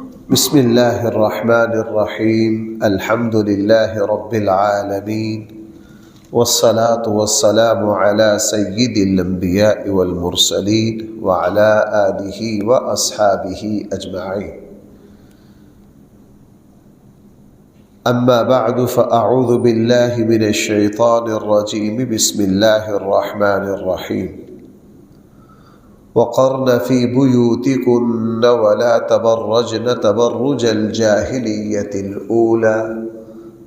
بسم اللہ الرحمن الرحیم الحمد للہ رب العالمین والصلاة والسلام علی سید الانبیاء والمرسلین وعلی آلہ واصحابہ اجمعین اما بعد فاعوذ باللہ من الشیطان الرجیم بسم اللہ الرحمن الرحیم وقرن في بيوتكن ولا تبرجن تبرج الجاهلية الأولى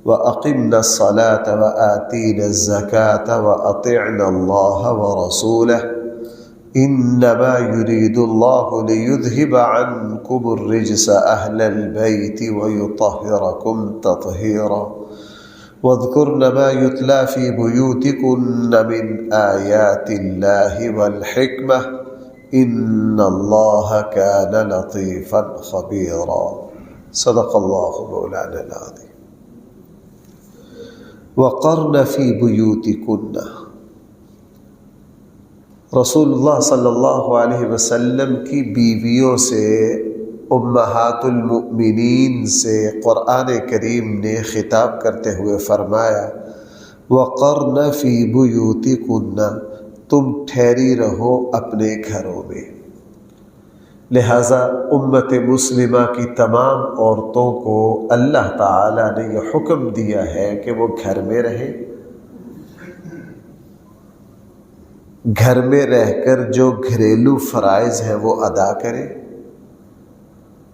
وأقمن الصلاة وآتينا الزكاة وأطعنا الله ورسوله إنما يريد الله ليذهب عنكم الرجس أهل البيت ويطهركم تطهيرا واذكرن ما يتلى في بيوتكن من آيات الله والحكمة ان اللہ کان لطیفا خبیرا صدق اللہ مولانا العظیم۔ وقرن فی بیوتکن، رسول اللہ صلی اللہ علیہ وسلم کی بیویوں سے، امہات المؤمنین سے قرآن کریم نے خطاب کرتے ہوئے فرمایا وقرن فی بیوتکن، تم ٹھہری رہو اپنے گھروں میں۔ لہٰذا امت مسلمہ کی تمام عورتوں کو اللہ تعالیٰ نے یہ حکم دیا ہے کہ وہ گھر میں رہیں، گھر میں رہ کر جو گھریلو فرائض ہیں وہ ادا کریں۔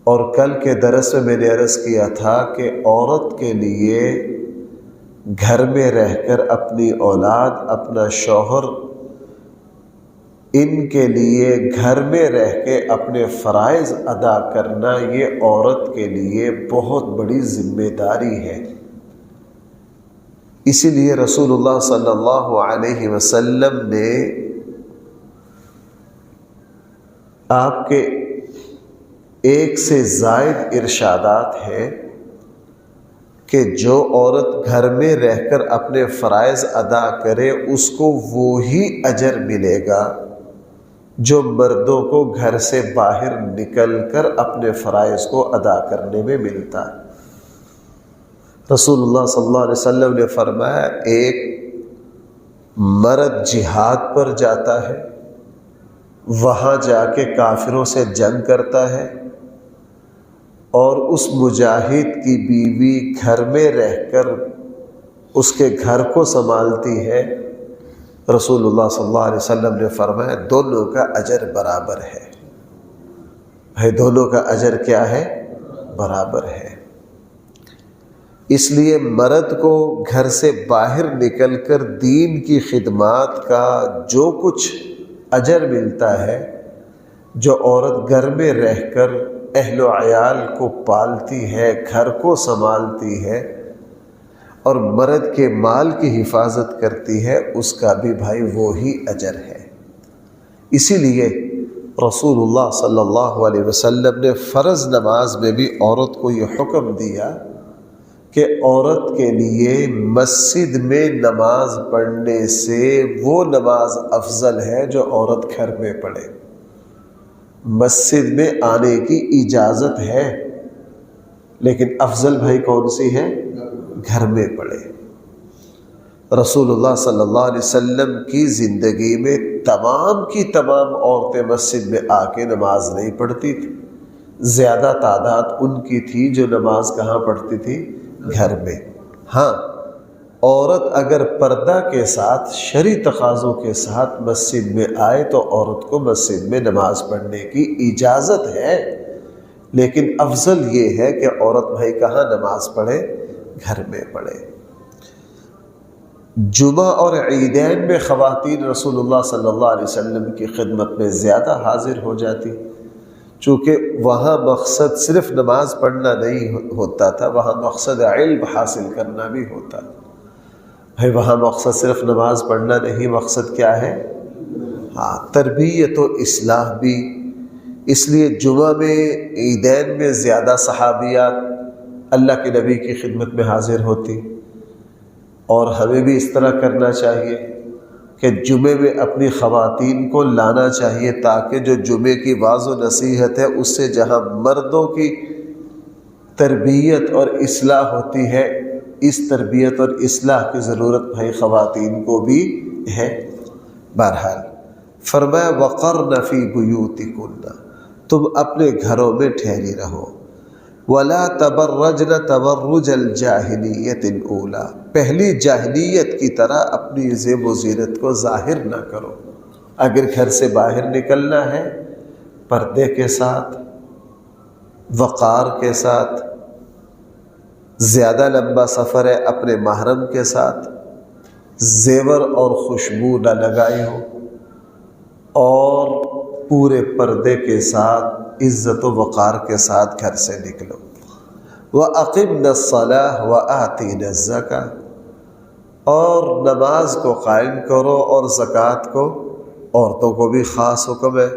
اور کل کے درس میں نے عرض کیا تھا کہ عورت کے لیے گھر میں رہ کر اپنی اولاد، اپنا شوہر، ان کے لیے گھر میں رہ کے اپنے فرائض ادا کرنا یہ عورت کے لیے بہت بڑی ذمہ داری ہے۔ اسی لیے رسول اللہ صلی اللہ علیہ وسلم نے آپ کے ایک سے زائد ارشادات ہیں کہ جو عورت گھر میں رہ کر اپنے فرائض ادا کرے اس کو وہی اجر ملے گا جو مردوں کو گھر سے باہر نکل کر اپنے فرائض کو ادا کرنے میں ملتا ہے۔ رسول اللہ صلی اللہ علیہ وسلم نے فرمایا ایک مرد جہاد پر جاتا ہے، وہاں جا کے کافروں سے جنگ کرتا ہے، اور اس مجاہد کی بیوی گھر میں رہ کر اس کے گھر کو سنبھالتی ہے، رسول اللہ صلی اللہ علیہ وسلم نے فرمایا دونوں کا اجر برابر ہے۔ بھائی دونوں کا اجر کیا ہے؟ برابر ہے۔ اس لیے مرد کو گھر سے باہر نکل کر دین کی خدمات کا جو کچھ اجر ملتا ہے، جو عورت گھر میں رہ کر اہل و عیال کو پالتی ہے، گھر کو سنبھالتی ہے اور مرد کے مال کی حفاظت کرتی ہے، اس کا بھی بھائی وہی اجر ہے۔ اسی لیے رسول اللہ صلی اللہ علیہ وسلم نے فرض نماز میں بھی عورت کو یہ حکم دیا کہ عورت کے لیے مسجد میں نماز پڑھنے سے وہ نماز افضل ہے جو عورت گھر میں پڑھے۔ مسجد میں آنے کی اجازت ہے لیکن افضل بھائی کون سی ہے؟ گھر میں پڑھے۔ رسول اللہ صلی اللہ علیہ وسلم کی زندگی میں تمام کی تمام عورتیں مسجد میں آ کے نماز نہیں پڑھتی تھی، زیادہ تعداد ان کی تھی جو نماز کہاں پڑھتی تھی؟ گھر میں۔ ہاں، عورت اگر پردہ کے ساتھ شرعی تقاضوں کے ساتھ مسجد میں آئے تو عورت کو مسجد میں نماز پڑھنے کی اجازت ہے، لیکن افضل یہ ہے کہ عورت بھائی کہاں نماز پڑھے؟ گھر میں پڑھے۔ جمعہ اور عیدین میں خواتین رسول اللہ صلی اللہ علیہ وسلم کی خدمت میں زیادہ حاضر ہو جاتی، چونکہ وہاں مقصد صرف نماز پڑھنا نہیں ہوتا تھا، وہاں مقصد علم حاصل کرنا بھی ہوتا تھا۔ بھائی وہاں مقصد صرف نماز پڑھنا نہیں، مقصد کیا ہے؟ ہاں، تربیت و اصلاح بھی۔ اس لیے جمعہ میں، عیدین میں زیادہ صحابیات اللہ کے نبی کی خدمت میں حاضر ہوتی، اور ہمیں بھی اس طرح کرنا چاہیے کہ جمعے میں اپنی خواتین کو لانا چاہیے، تاکہ جو جمعے کی واعظ و نصیحت ہے اس سے جہاں مردوں کی تربیت اور اصلاح ہوتی ہے، اس تربیت اور اصلاح کی ضرورت بھائی خواتین کو بھی ہے۔ بہرحال فرمایا وقرن فی بیوتکن، تم اپنے گھروں میں ٹھہری رہو، ولا تبرجن تبرج الجاہلیت الاولی، پہلی جاہلیت کی طرح اپنی زیب و زینت کو ظاہر نہ کرو۔ اگر گھر سے باہر نکلنا ہے پردے کے ساتھ، وقار کے ساتھ، زیادہ لمبا سفر ہے اپنے محرم کے ساتھ، زیور اور خوشبو نہ لگائی ہو، اور پورے پردے کے ساتھ عزت و وقار کے ساتھ گھر سے نکلو۔ وَأَقِمْنَا الصَّلَاةَ وَآتِينَا الزَّكَاةَ، اور نماز کو قائم کرو اور زکوٰۃ کو، عورتوں کو بھی خاص حکم ہے۔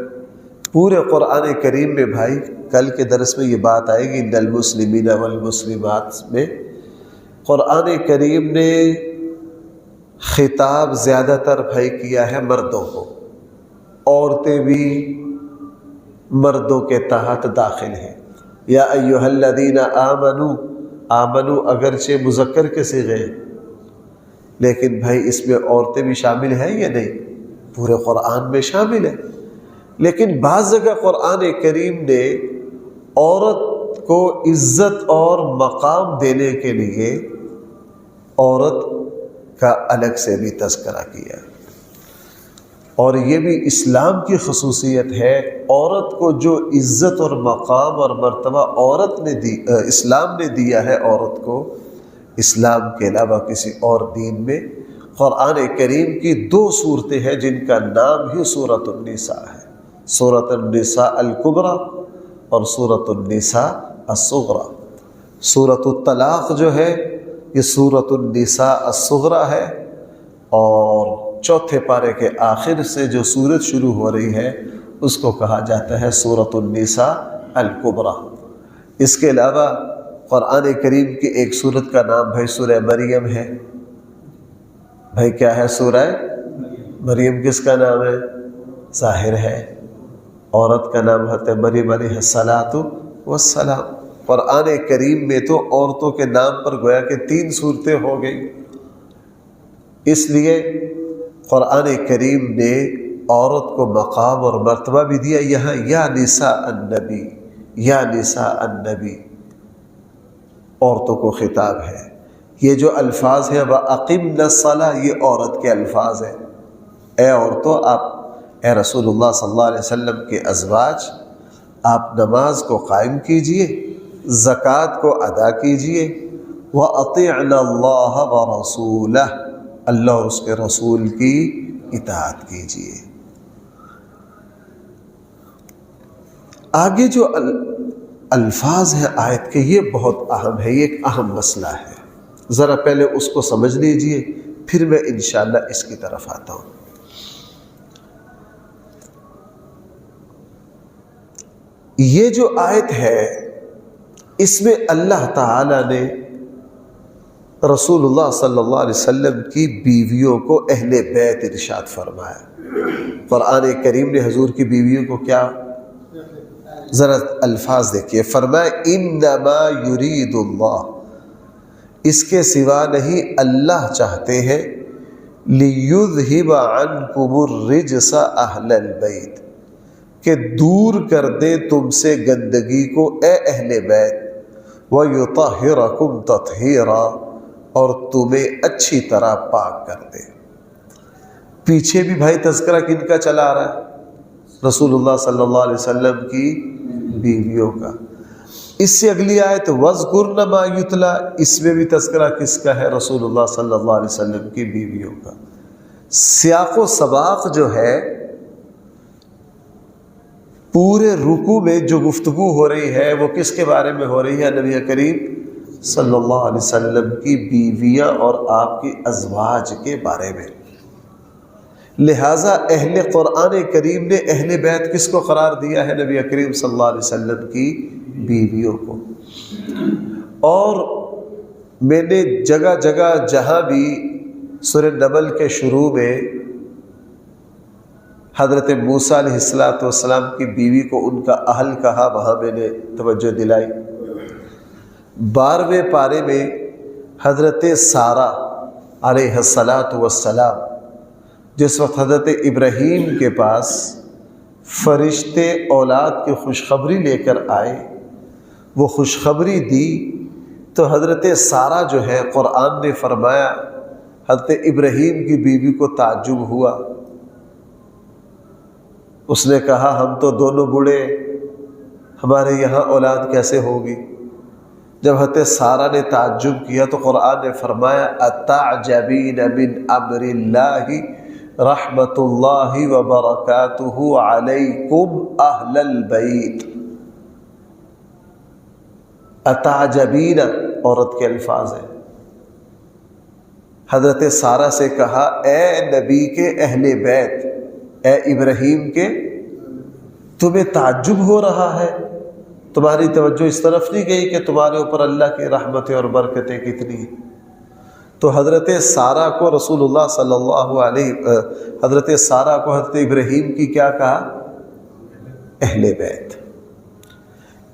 پورے قرآن کریم میں بھائی کل کے درس میں یہ بات آئے گی، ان المسلمین والمسلمات میں قرآن کریم نے خطاب زیادہ تر بھائی کیا ہے مردوں کو، عورتیں بھی مردوں کے تحت داخل ہیں۔ یا ایھا الذین آمنوا، آمنوا اگرچہ مذکر کے صیغے ہیں لیکن بھائی اس میں عورتیں بھی شامل ہیں یا نہیں؟ پورے قرآن میں شامل ہے، لیکن بعض جگہ قرآن کریم نے عورت کو عزت اور مقام دینے کے لیے عورت کا الگ سے بھی تذکرہ کیا ہے، اور یہ بھی اسلام کی خصوصیت ہے۔ عورت کو جو عزت اور مقام اور مرتبہ عورت نے دی، اسلام نے دیا ہے عورت کو، اسلام کے علاوہ کسی اور دین میں، قرآن کریم کی 2 صورتیں ہیں جن کا نام ہی سورۃ النساء ہے، سورۃ النساء الکبریٰ اور سورۃ النساء الصغریٰ۔ سورۃ الطلاق جو ہے یہ سورۃ النساء الصغریٰ ہے، اور چوتھے پارے کے آخر سے جو سورت شروع ہو رہی ہے اس کو کہا جاتا ہے سورۃ النساء الکبریٰ۔ اس کے علاوہ قرآن کریم کی ایک سورت کا نام بھائی سورہ مریم ہے۔ بھائی کیا ہے سورہ مریم؟ کس کا نام ہے؟ ظاہر ہے عورت کا نام ہے مریم علیہ الصلاۃ والسلام۔ قرآن کریم میں تو عورتوں کے نام پر گویا کہ 3 صورتیں ہو گئی، اس لیے قرآن کریم نے عورت کو مقام اور مرتبہ بھی دیا۔ یہاں یا نساء النبی، یا نساء النبی عورتوں کو خطاب ہے۔ یہ جو الفاظ ہیں وَأَقِمْنَا الصَّلَاةَ، یہ عورت کے الفاظ ہیں۔ اے عورتوں، آپ اے رسول اللہ صلی اللہ علیہ وسلم کے ازواج، آپ نماز کو قائم کیجئے، زکوٰۃ کو ادا کیجئے، وَأَطِعْنَا اللَّهَ وَرَسُولَهُ، اللہ اور اس کے رسول کی اطاعت کیجئے۔ آگے جو الفاظ ہیں آیت کے یہ بہت اہم ہے، یہ ایک اہم مسئلہ ہے، ذرا پہلے اس کو سمجھ لیجئے پھر میں انشاءاللہ اس کی طرف آتا ہوں۔ یہ جو آیت ہے اس میں اللہ تعالی نے رسول اللہ صلی اللہ علیہ وسلم کی بیویوں کو اہل بیت ارشاد فرمایا۔ قرآن کریم نے حضور کی بیویوں کو کیا، ذرا الفاظ دیکھیے، فرمایا انما یرید اللہ، اس کے سوا نہیں اللہ چاہتے ہیں، لیذہب عنکم الرجس اہل البیت، کہ دور کر دے تم سے گندگی کو اے اہل بیت، ویطہرکم تطہیرا، اور تمہیں اچھی طرح پاک کر دے۔ پیچھے بھی بھائی تذکرہ کن کا چلا آ رہا ہے؟ رسول اللہ صلی اللہ علیہ وسلم کی بیویوں کا۔ اس سے اگلی آیت وَاذْكُرْنَ مَا يُتْلَى، اس میں بھی تذکرہ کس کا ہے؟ رسول اللہ صلی اللہ علیہ وسلم کی بیویوں کا۔ سیاق و سباق جو ہے پورے رکوع میں جو گفتگو ہو رہی ہے وہ کس کے بارے میں ہو رہی ہے؟ نبی کریم صلی اللہ علیہ وسلم کی بیویاں اور آپ کی ازواج کے بارے میں۔ لہٰذا اہل قرآن کریم نے اہل بیت کس کو قرار دیا ہے؟ نبی کریم صلی اللہ علیہ وسلم کی بیویوں کو۔ اور میں نے جگہ جگہ جہاں بھی سورہ نمل کے شروع میں حضرت موسیٰ علیہ السلام کی بیوی کو ان کا اہل کہا، وہاں میں نے توجہ دلائی۔ 12ویں پارے میں حضرت سارہ علیہ الصلاۃ والسلام جس وقت حضرت ابراہیم کے پاس فرشتے اولاد کی خوشخبری لے کر آئے، وہ خوشخبری دی تو حضرت سارہ جو ہے، قرآن نے فرمایا حضرت ابراہیم کی بیوی کو تعجب ہوا، اس نے کہا ہم تو دونوں بوڑھے، ہمارے یہاں اولاد کیسے ہوگی؟ جب حضرت سارہ نے تعجب کیا تو قرآن نے فرمایا اتعجبین من امر اللہ رحمت اللہ وبرکاتہ علیکم اہل البیت۔ اتعجبین عورت کے الفاظ ہیں۔ حضرت سارہ سے کہا اے نبی کے اہل بیت، اے ابراہیم کے، تمہیں تعجب ہو رہا ہے؟ تمہاری توجہ اس طرف نہیں گئی کہ تمہارے اوپر اللہ کی رحمتیں اور برکتیں کتنی ہیں؟ تو حضرت سارہ کو رسول اللہ صلی اللہ علیہ حضرت سارہ کو حضرت ابراہیم کی کیا کہا؟ اہل بیت۔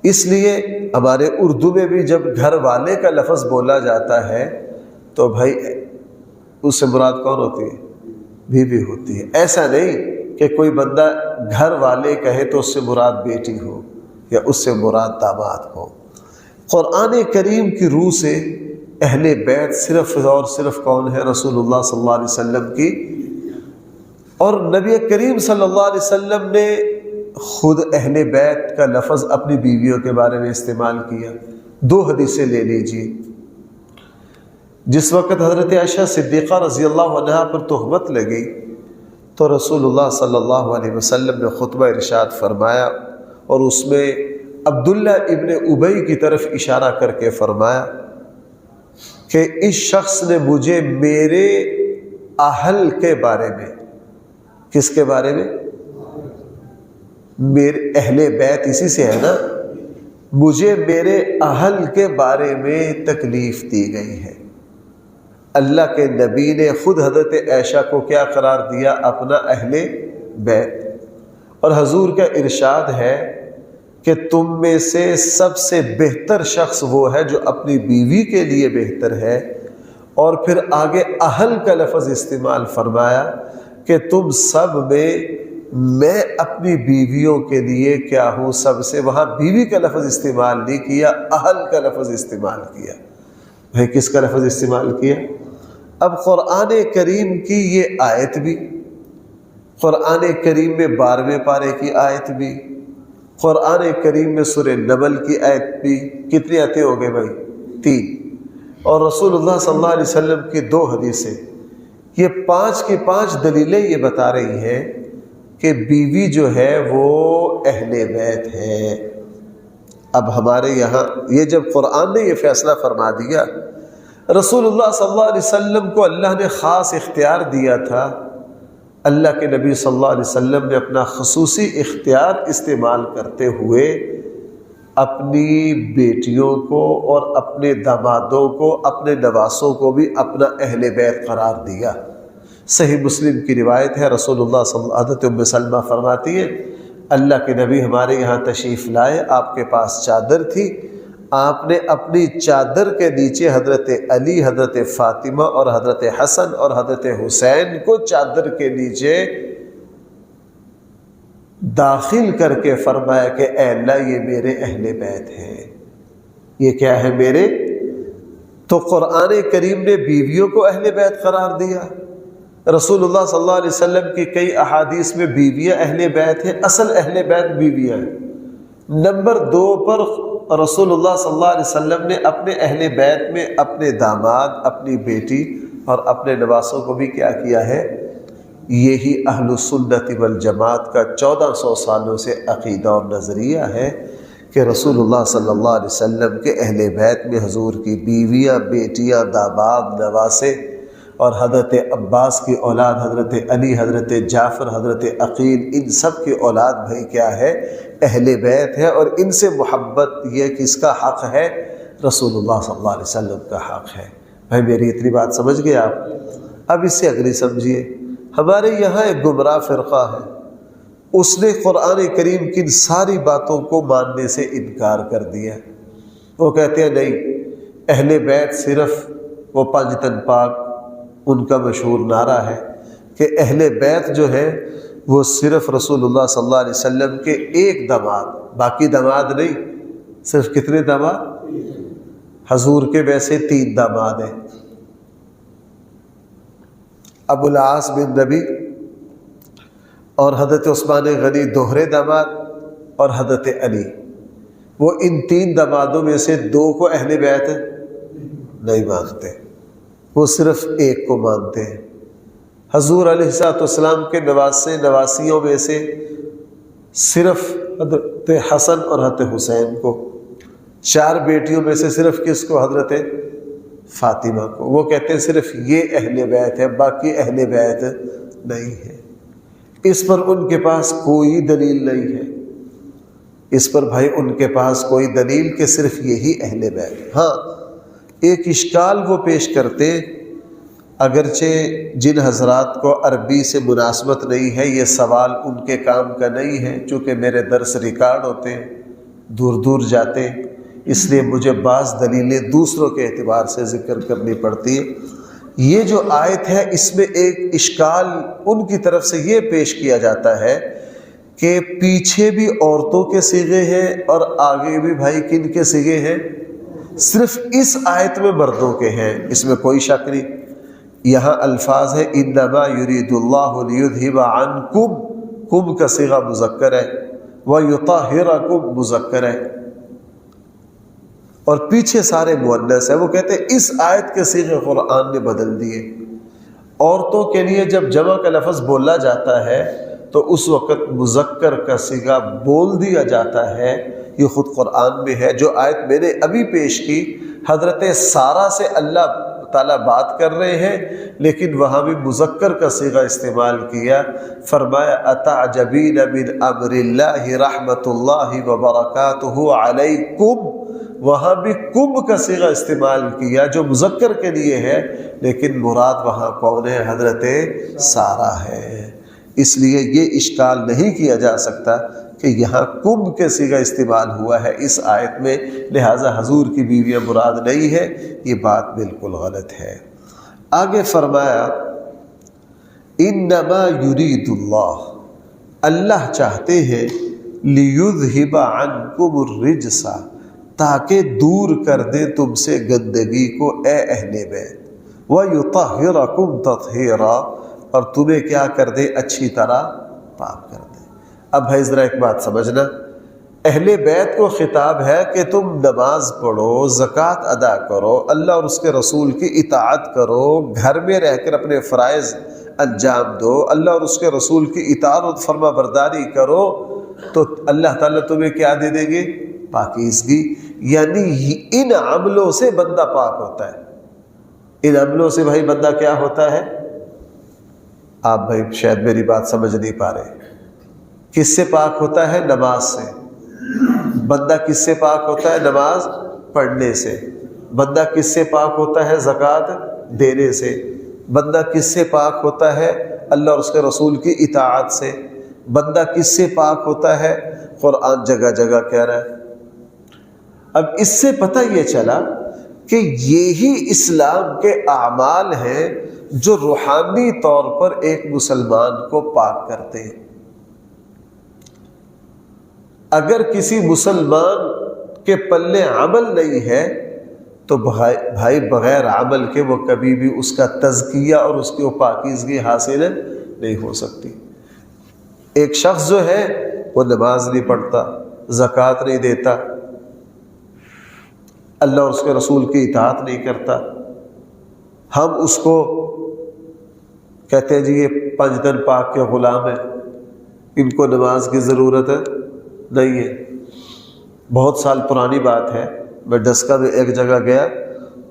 اس لیے ہمارے اردو میں بھی جب گھر والے کا لفظ بولا جاتا ہے تو بھائی اس سے مراد کون ہوتی ہے؟ بیوی ہوتی ہے۔ ایسا نہیں کہ کوئی بندہ گھر والے کہے تو اس سے مراد بیٹی ہو یا اس سے مراد داماد ہو۔ قرآن کریم کی روح سے اہل بیت صرف اور صرف کون ہے؟ رسول اللہ صلی اللہ علیہ وسلم کی، اور نبی کریم صلی اللہ علیہ وسلم نے خود اہل بیت کا لفظ اپنی بیویوں کے بارے میں استعمال کیا۔ 2 حدیثیں لے لیجیے۔ جس وقت حضرت عائشہ صدیقہ رضی اللہ عنہا پر تہمت لگی تو رسول اللہ صلی اللہ علیہ وسلم نے خطبہ ارشاد فرمایا، اور اس میں عبداللہ ابن ابی کی طرف اشارہ کر کے فرمایا کہ اس شخص نے مجھے میرے اہل کے بارے میں، کس کے بارے میں؟ میرے اہل بیت اسی سے ہے نا، مجھے میرے اہل کے بارے میں تکلیف دی گئی ہے۔ اللہ کے نبی نے خود حضرت عائشہ کو کیا قرار دیا؟ اپنا اہل بیت۔ اور حضور کا ارشاد ہے کہ تم میں سے سب سے بہتر شخص وہ ہے جو اپنی بیوی کے لیے بہتر ہے، اور پھر آگے اہل کا لفظ استعمال فرمایا کہ تم سب میں اپنی بیویوں کے لیے کیا ہوں سب سے، وہاں بیوی کا لفظ استعمال نہیں کیا، اہل کا لفظ استعمال کیا۔ بھائی کس کا لفظ استعمال کیا؟ اب قرآن کریم کی یہ آیت بھی، قرآن کریم میں 12ویں پارے کی آیت بھی، قرآن کریم میں سورہ نمل کی آیت بھی، کتنی آیتیں ہو گئے بھائی؟ 3، اور رسول اللہ صلی اللہ علیہ وسلم کی 2 حدیثیں، یہ 5 کی 5 دلیلیں یہ بتا رہی ہیں کہ بیوی جو ہے وہ اہل بیت ہے۔ اب ہمارے یہاں یہ جب قرآن نے یہ فیصلہ فرما دیا، رسول اللہ صلی اللہ علیہ وسلم کو اللہ نے خاص اختیار دیا تھا، اللہ کے نبی صلی اللہ علیہ وسلم نے اپنا خصوصی اختیار استعمال کرتے ہوئے اپنی بیٹیوں کو اور اپنے دامادوں کو، اپنے نواسوں کو بھی اپنا اہل بیت قرار دیا۔ صحیح مسلم کی روایت ہے، رسول اللہ صلی اللہ علیہ وسلم، حضرت ام سلمہ فرماتی ہیں اللہ کے نبی ہمارے یہاں تشریف لائے، آپ کے پاس چادر تھی، آپ نے اپنی چادر کے نیچے حضرت علی، حضرت فاطمہ اور حضرت حسن اور حضرت حسین کو چادر کے نیچے داخل کر کے فرمایا کہ اے اللہ یہ میرے اہل بیت ہیں۔ یہ کیا ہے؟ میرے۔ تو قرآن کریم نے بیویوں کو اہل بیت قرار دیا۔ رسول اللہ صلی اللہ علیہ وسلم کی کئی احادیث میں بیویاں اہل بیت ہیں، اصل اہل بیت بیویاں ہیں۔ نمبر 2 پر رسول اللہ صلی اللہ علیہ وسلم نے اپنے اہل بیت میں اپنے داماد، اپنی بیٹی اور اپنے نواسوں کو بھی کیا کیا ہے؟ یہی اہل سنت والجماعت کا 1400 سالوں سے عقیدہ اور نظریہ ہے کہ رسول اللہ صلی اللہ علیہ وسلم کے اہل بیت میں حضور کی بیویاں، بیٹیاں، داماد، نواسے اور حضرت عباس کی اولاد حضرت علی، حضرت جعفر، حضرت عقیل، ان سب کی اولاد بھائی کیا ہے؟ اہل بیت ہے، اور ان سے محبت یہ کس کا حق ہے؟ رسول اللہ صلی اللہ علیہ وسلم کا حق ہے۔ بھائی میری اتنی بات سمجھ گئے آپ؟ اب اس سے اگلی سمجھیے۔ ہمارے یہاں ایک گمراہ فرقہ ہے، اس نے قرآن کریم کی ان ساری باتوں کو ماننے سے انکار کر دیا۔ وہ کہتے ہیں نہیں، اہل بیت صرف وہ پنج تن پاک، ان کا مشہور نعرہ ہے کہ اہل بیت جو ہے وہ صرف رسول اللہ صلی اللہ علیہ وسلم کے ایک داماد، باقی داماد نہیں۔ صرف کتنے داماد؟ حضور کے ویسے 3 داماد ہیں، ابو العاص بن ربیع اور حضرت عثمان غنی دوہرے داماد، اور حضرت علی۔ وہ ان 3 دامادوں میں سے 2 کو اہل بیت نہیں مانتے، وہ صرف ایک کو مانتے ہیں۔ حضور علیہ الصلوۃ والسلام کے نواسیوں میں سے صرف حضرت حسن اور حضرت حسین کو، 4 بیٹیوں میں سے صرف کس کو؟ حضرت فاطمہ کو۔ وہ کہتے ہیں صرف یہ اہل بیت ہے، باقی اہل بیت نہیں ہے۔ اس پر ان کے پاس کوئی دلیل نہیں ہے، اس پر بھائی ان کے پاس کوئی دلیل کہ صرف یہی اہل بیت۔ ہاں ایک اشکال وہ پیش کرتے، اگرچہ جن حضرات کو عربی سے مناسبت نہیں ہے، یہ سوال ان کے کام کا نہیں ہے، چونکہ میرے درس ریکارڈ ہوتے ہیں، دور دور جاتے ہیں، اس لیے مجھے بعض دلیلیں دوسروں کے اعتبار سے ذکر کرنی پڑتی ہے۔ یہ جو آیت ہے اس میں ایک اشکال ان کی طرف سے یہ پیش کیا جاتا ہے کہ پیچھے بھی عورتوں کے صیغے ہیں اور آگے بھی بھائی کن کے صیغے ہیں؟ صرف اس آیت میں مردوں کے ہیں، اس میں کوئی شک نہیں۔ یہاں الفاظ ہے انما یرید اللہ لیذھب عنکم، کم کا صیغہ مذکر ہے، ویطہرکم مذکر ہے، اور پیچھے سارے مؤنث ہے۔ وہ کہتے ہیں اس آیت کے صیغے قرآن نے بدل دیے۔ عورتوں کے لیے جب جمع کا لفظ بولا جاتا ہے تو اس وقت مذکر کا صیغہ بول دیا جاتا ہے، یہ خود قرآن میں ہے۔ جو آیت میں نے ابھی پیش کی، حضرت سارہ سے اللہ تعالیٰ بات کر رہے ہیں لیکن وہاں بھی مذکر کا صیغہ استعمال کیا، فرمایا اتعجبین من امر اللہ رحمت اللہ وبرکاتہ علیکم، وہاں بھی کم کا صیغہ استعمال کیا جو مذکر کے لیے ہے، لیکن مراد وہاں کون ہے؟ حضرت سارہ ہے۔ اس لیے یہ اشکال نہیں کیا جا سکتا کہ یہاں کم کے صیغہ استعمال ہوا ہے اس آیت میں، لہٰذا حضور کی بیویاں مراد نہیں ہے، یہ بات بالکل غلط ہے۔ آگے فرمایا انما یرید اللہ، اللہ چاہتے ہیں لیذھب عنکم الرجس، تاکہ دور کر دے تم سے گندگی کو اے اہل بیت، ویطہرکم تطہیرا، اور تمہیں کیا کر دے؟ اچھی طرح پاک کر دے۔ اب بھائی ذرا ایک بات سمجھنا، اہل بیت کو خطاب ہے کہ تم نماز پڑھو، زکوٰۃ ادا کرو، اللہ اور اس کے رسول کی اطاعت کرو، گھر میں رہ کر اپنے فرائض انجام دو، اللہ اور اس کے رسول کی اطاعت و فرما برداری کرو، تو اللہ تعالیٰ تمہیں کیا دے دیں گے؟ پاکیزگی۔ یعنی ان عملوں سے بندہ پاک ہوتا ہے، ان عملوں سے بھائی بندہ کیا ہوتا ہے؟ آپ بھائی شاید میری بات سمجھ نہیں پا رہے۔ کس سے پاک ہوتا ہے؟ نماز سے۔ بندہ کس سے پاک ہوتا ہے؟ نماز پڑھنے سے۔ بندہ کس سے پاک ہوتا ہے؟ زکوٰۃ دینے سے۔ بندہ کس سے پاک ہوتا ہے؟ اللہ اور اس کے رسول کی اطاعت سے۔ بندہ کس سے پاک ہوتا ہے؟ قرآن جگہ جگہ کہہ رہا ہے۔ اب اس سے پتہ یہ چلا کہ یہی اسلام کے اعمال ہیں جو روحانی طور پر ایک مسلمان کو پاک کرتے ہیں۔ اگر کسی مسلمان کے پلے عمل نہیں ہے تو بھائی بغیر عمل کے وہ کبھی بھی اس کا تزکیہ اور اس کی پاکیزگی حاصل نہیں ہو سکتی۔ ایک شخص جو ہے وہ نماز نہیں پڑھتا، زکوٰۃ نہیں دیتا، اللہ اور اس کے رسول کی اطاعت نہیں کرتا، ہم اس کو کہتے ہیں جی یہ 5 دن پاک کے غلام ہیں، ان کو نماز کی ضرورت نہیں ہے۔ بہت سال پرانی بات ہے، میں ڈسکا میں ایک جگہ گیا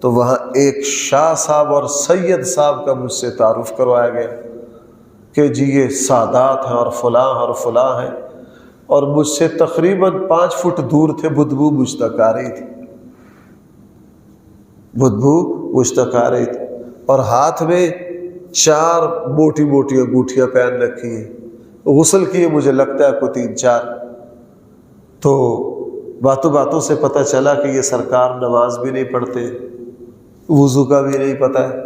تو وہاں ایک شاہ صاحب اور سید صاحب کا مجھ سے تعارف کروایا گیا کہ جی یہ سادات ہیں اور فلاں ہیں، اور مجھ سے تقریباً 5 فٹ دور تھے، بدبو مجھ تک آ رہی تھی، اور ہاتھ میں 4 موٹی موٹی انگوٹھیاں پہن رکھی ہیں، غسل کیے مجھے لگتا ہے کوئی 3-4۔ تو باتوں باتوں سے پتہ چلا کہ یہ سرکار نماز بھی نہیں پڑھتے، وضو کا بھی نہیں پتہ ہے،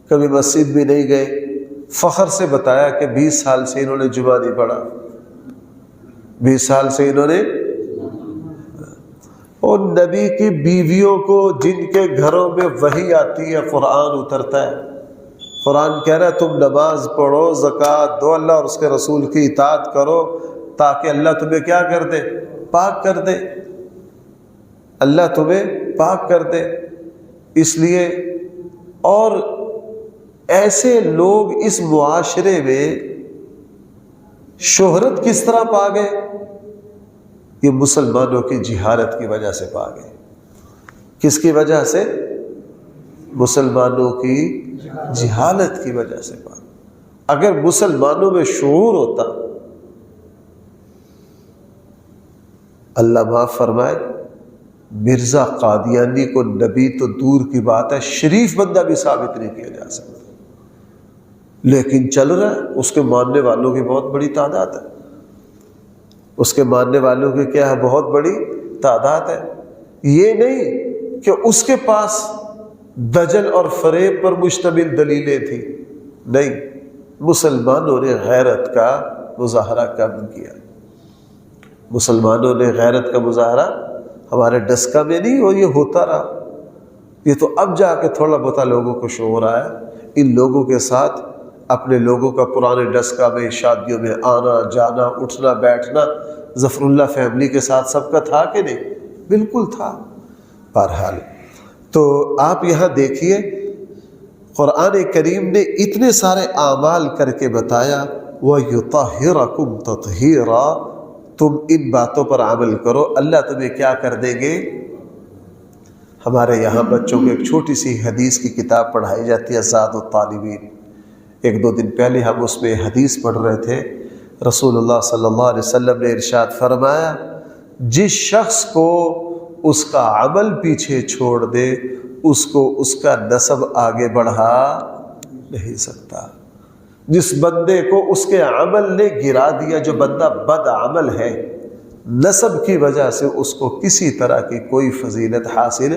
کبھی مسجد بھی نہیں گئے۔ فخر سے بتایا کہ 20 سال سے انہوں نے جمعہ نہیں پڑھا، 20 سال سے انہوں نے۔ اور نبی کی بیویوں کو جن کے گھروں میں وحی آتی ہے، قرآن اترتا ہے، قرآن کہہ رہا ہے تم نماز پڑھو، زکوٰۃ دو، اللہ اور اس کے رسول کی اطاعت کرو، تاکہ اللہ تمہیں کیا کر دے؟ پاک کر دے، اللہ تمہیں پاک کر دے۔ اس لیے اور ایسے لوگ اس معاشرے میں شہرت کس طرح پا گئے؟ یہ مسلمانوں کی جہالت کی وجہ سے پا گئے۔ کس کی وجہ سے؟ مسلمانوں کی جہالت کی وجہ سے پا گئے۔ اگر مسلمانوں میں شعور ہوتا، اللہ معاف فرمائے، مرزا قادیانی کو نبی تو دور کی بات ہے، شریف بندہ بھی ثابت نہیں کیا جا سکتا، لیکن چل رہا ہے۔ اس کے ماننے والوں کی بہت بڑی تعداد ہے، اس کے ماننے والوں کی کیا ہے؟ بہت بڑی تعداد ہے۔ یہ نہیں کہ اس کے پاس دجل اور فریب پر مشتمل دلیلیں تھیں، نہیں، مسلمانوں نے غیرت کا مظاہرہ کم کیا۔ مسلمانوں نے غیرت کا مظاہرہ ہمارے ڈسکا میں نہیں، اور یہ ہوتا رہا۔ یہ تو اب جا کے تھوڑا بہت لوگوں کو شعور آیا۔ ان لوگوں کے ساتھ اپنے لوگوں کا پرانے ڈسکا میں شادیوں میں آنا جانا اٹھنا بیٹھنا ظفر اللہ فیملی کے ساتھ سب کا تھا کہ نہیں؟ بالکل تھا۔ بہرحال تو آپ یہاں دیکھیے قرآن کریم نے اتنے سارے اعمال کر کے بتایا، وَيُطَهِّرَكُمْ تَطْهِيرًا، تم ان باتوں پر عمل کرو، اللہ تمہیں کیا کر دیں گے؟ ہمارے یہاں بچوں کو ایک چھوٹی سی حدیث کی کتاب پڑھائی جاتی ہے، زاد الطالبین۔ ایک دو دن پہلے ہم اس میں حدیث پڑھ رہے تھے، رسول اللہ صلی اللہ علیہ وسلم نے ارشاد فرمایا، جس شخص کو اس کا عمل پیچھے چھوڑ دے، اس کو اس کا نسب آگے بڑھا نہیں سکتا۔ جس بندے کو اس کے عمل نے گرا دیا، جو بندہ بد عمل ہے، نسب کی وجہ سے اس کو کسی طرح کی کوئی فضیلت حاصل۔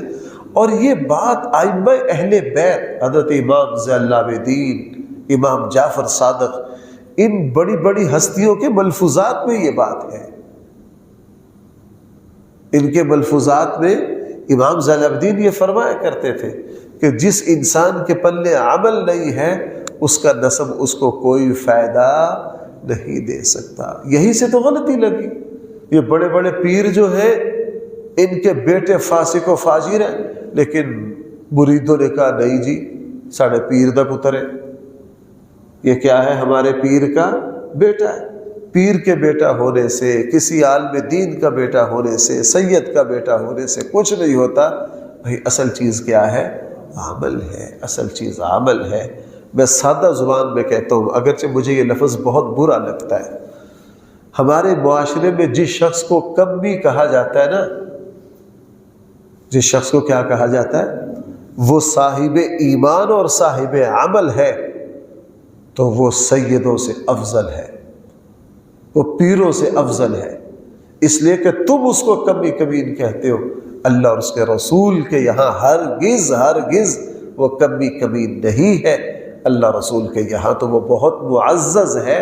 اور یہ بات ائمہ اہل بیت، حضرت امام ضیاء العابدین، امام جعفر صادق، ان بڑی بڑی ہستیوں کے ملفوظات میں یہ بات ہے۔ ان کے ملفوظات میں امام ضیاء العابدین یہ فرمایا کرتے تھے کہ جس انسان کے پلے عمل نہیں ہے، اس کا نسب اس کو کوئی فائدہ نہیں دے سکتا۔ یہی سے تو غلطی لگی۔ یہ بڑے بڑے پیر جو ہیں، ان کے بیٹے فاسق و فاجر ہیں، لیکن مریدوں نے کہا نہیں جی، ساڑھے پیر دا پتر ہے، یہ کیا ہے؟ ہمارے پیر کا بیٹا ہے۔ پیر کے بیٹا ہونے سے، کسی عالم دین کا بیٹا ہونے سے، سید کا بیٹا ہونے سے کچھ نہیں ہوتا۔ بھائی اصل چیز کیا ہے؟ عمل ہے، اصل چیز عمل ہے۔ میں سادہ زبان میں کہتا ہوں، اگرچہ مجھے یہ لفظ بہت برا لگتا ہے، ہمارے معاشرے میں جس شخص کو کمی کہا جاتا ہے نا، جس شخص کو کیا کہا جاتا ہے؟ وہ صاحب ایمان اور صاحب عمل ہے، تو وہ سیدوں سے افضل ہے، وہ پیروں سے افضل ہے، اس لیے کہ تم اس کو کمی کمین کہتے ہو۔ اللہ اور اس کے رسول کے یہاں ہرگز ہرگز وہ کمی کمین نہیں ہے۔ اللہ رسول کے یہاں تو وہ بہت معزز ہے۔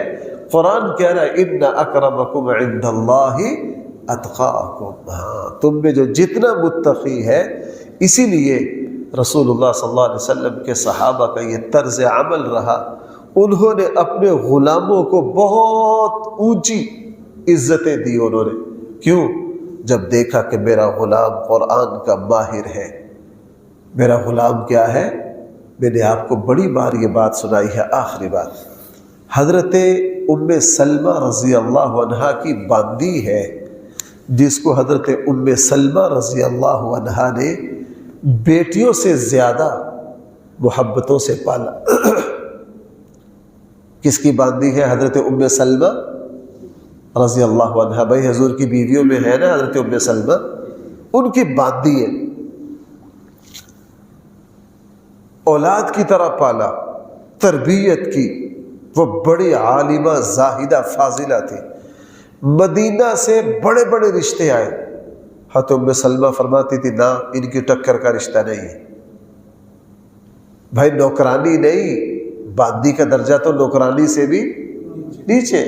قرآن کہہ رہا ہے ان اکرمکم عند اللہ اتقاکم، ہاں تم میں جو جتنا متقی ہے۔ اسی لیے رسول اللہ صلی اللہ علیہ وسلم کے صحابہ کا یہ طرز عمل رہا، انہوں نے اپنے غلاموں کو بہت اونچی عزتیں دی۔ انہوں نے کیوں؟ جب دیکھا کہ میرا غلام قرآن کا ماہر ہے، میرا غلام کیا ہے؟ میں نے آپ کو بڑی بار یہ بات سنائی ہے۔ آخری بات، حضرت ام سلمہ رضی اللہ عنہا کی باندی ہے، جس کو حضرت ام سلمہ رضی اللہ عنہا نے بیٹیوں سے زیادہ محبتوں سے پالا۔ کس کی باندی ہے؟ حضرت ام سلمہ رضی اللہ عنہا۔ بھائی حضور کی بیویوں میں ہے نا حضرت ام سلمہ، ان کی باندی ہے، اولاد کی طرح پالا، تربیت کی۔ وہ بڑی عالمہ زاہدہ فاضلہ تھی۔ مدینہ سے بڑے بڑے رشتے آئے، حضرت ام سلمہ فرماتی تھی نا، ان کی ٹکر کا رشتہ نہیں ہے بھائی، نوکرانی نہیں، باندی کا درجہ تو نوکرانی سے بھی نیچے۔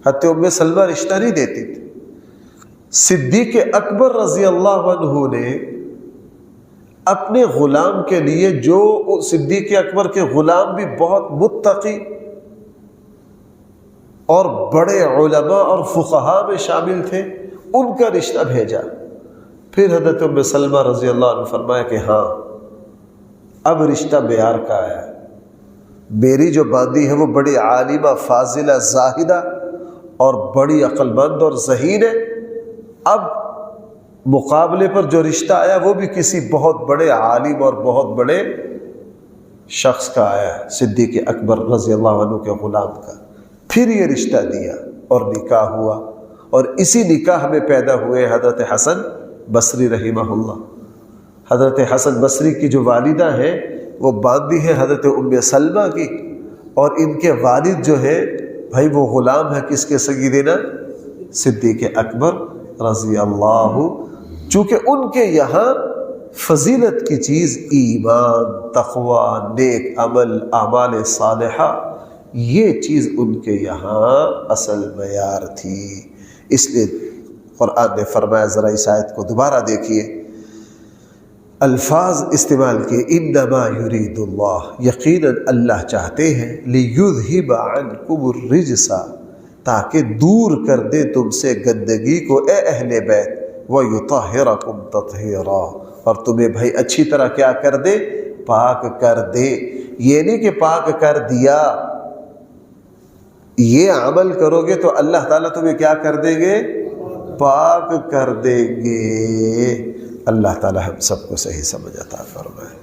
حضرت ام سلمہ رشتہ نہیں دیتی تھی۔ صدیق اکبر رضی اللہ عنہ نے اپنے غلام کے لیے، جو صدیق اکبر کے غلام بھی بہت متقی اور بڑے علماء اور فقہاء میں شامل تھے، ان کا رشتہ بھیجا۔ پھر حضرت ام سلمہ رضی اللہ عنہ فرمایا کہ ہاں اب رشتہ معیار کا آیا ہے، میری جو باندی ہے وہ بڑی عالمہ فاضلہ زاہدہ اور بڑی عقل مند اور ذہین ہے، اب مقابلے پر جو رشتہ آیا وہ بھی کسی بہت بڑے عالم اور بہت بڑے شخص کا آیا ہے، صدیق اکبر رضی اللہ عنہ کے غلام کا۔ پھر یہ رشتہ دیا اور نکاح ہوا، اور اسی نکاح میں پیدا ہوئے حضرت حسن بصری رحمہ اللہ۔ حضرت حسن بصری کی جو والدہ ہیں وہ باندی ہے حضرت ام سلمہ کی، اور ان کے والد جو ہے بھائی وہ غلام ہے کس کے سیدنا صدیق اکبر رضی اللہ۔ چونکہ ان کے یہاں فضیلت کی چیز ایمان، تقوی، نیک عمل، اعمال صالحہ، یہ چیز ان کے یہاں اصل معیار تھی۔ اس لیے قرآن نے فرمایا، ذرا اس آیت کو دوبارہ دیکھیے، الفاظ استعمال کیے، انما یرید اللہ، یقیناً اللہ چاہتے ہیں، لیذہب عنکم الرجس، تاکہ دور کر دے تم سے گندگی کو اے اہل بیت، ویطہرکم تطہیرا، اور تمہیں بھائی اچھی طرح کیا کر دے، پاک کر دے۔ یہ نہیں کہ پاک کر دیا، یہ عمل کرو گے تو اللہ تعالیٰ تمہیں کیا کر دیں گے، پاک کر دیں گے۔ اللہ تعالیٰ ہم سب کو صحیح سمجھ عطا فرمائے۔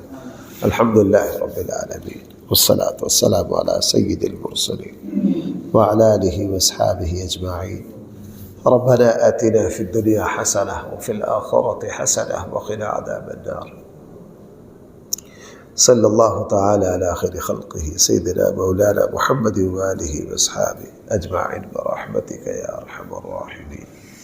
الحمدللہ رب العالمین، والصلاة والسلام علی سید المرسلین وعلی آلہ واصحابہ اجمعین۔ ربنا آتنا فی الدنیا حسنہ وفی الآخرۃ حسنہ وقنا عذاب النار۔ صلی اللہ تعالی علی خیر خلقہ سیدنا مولانا محمد وآلہ واصحابہ اجمعین برحمتک یا ارحم الراحمین۔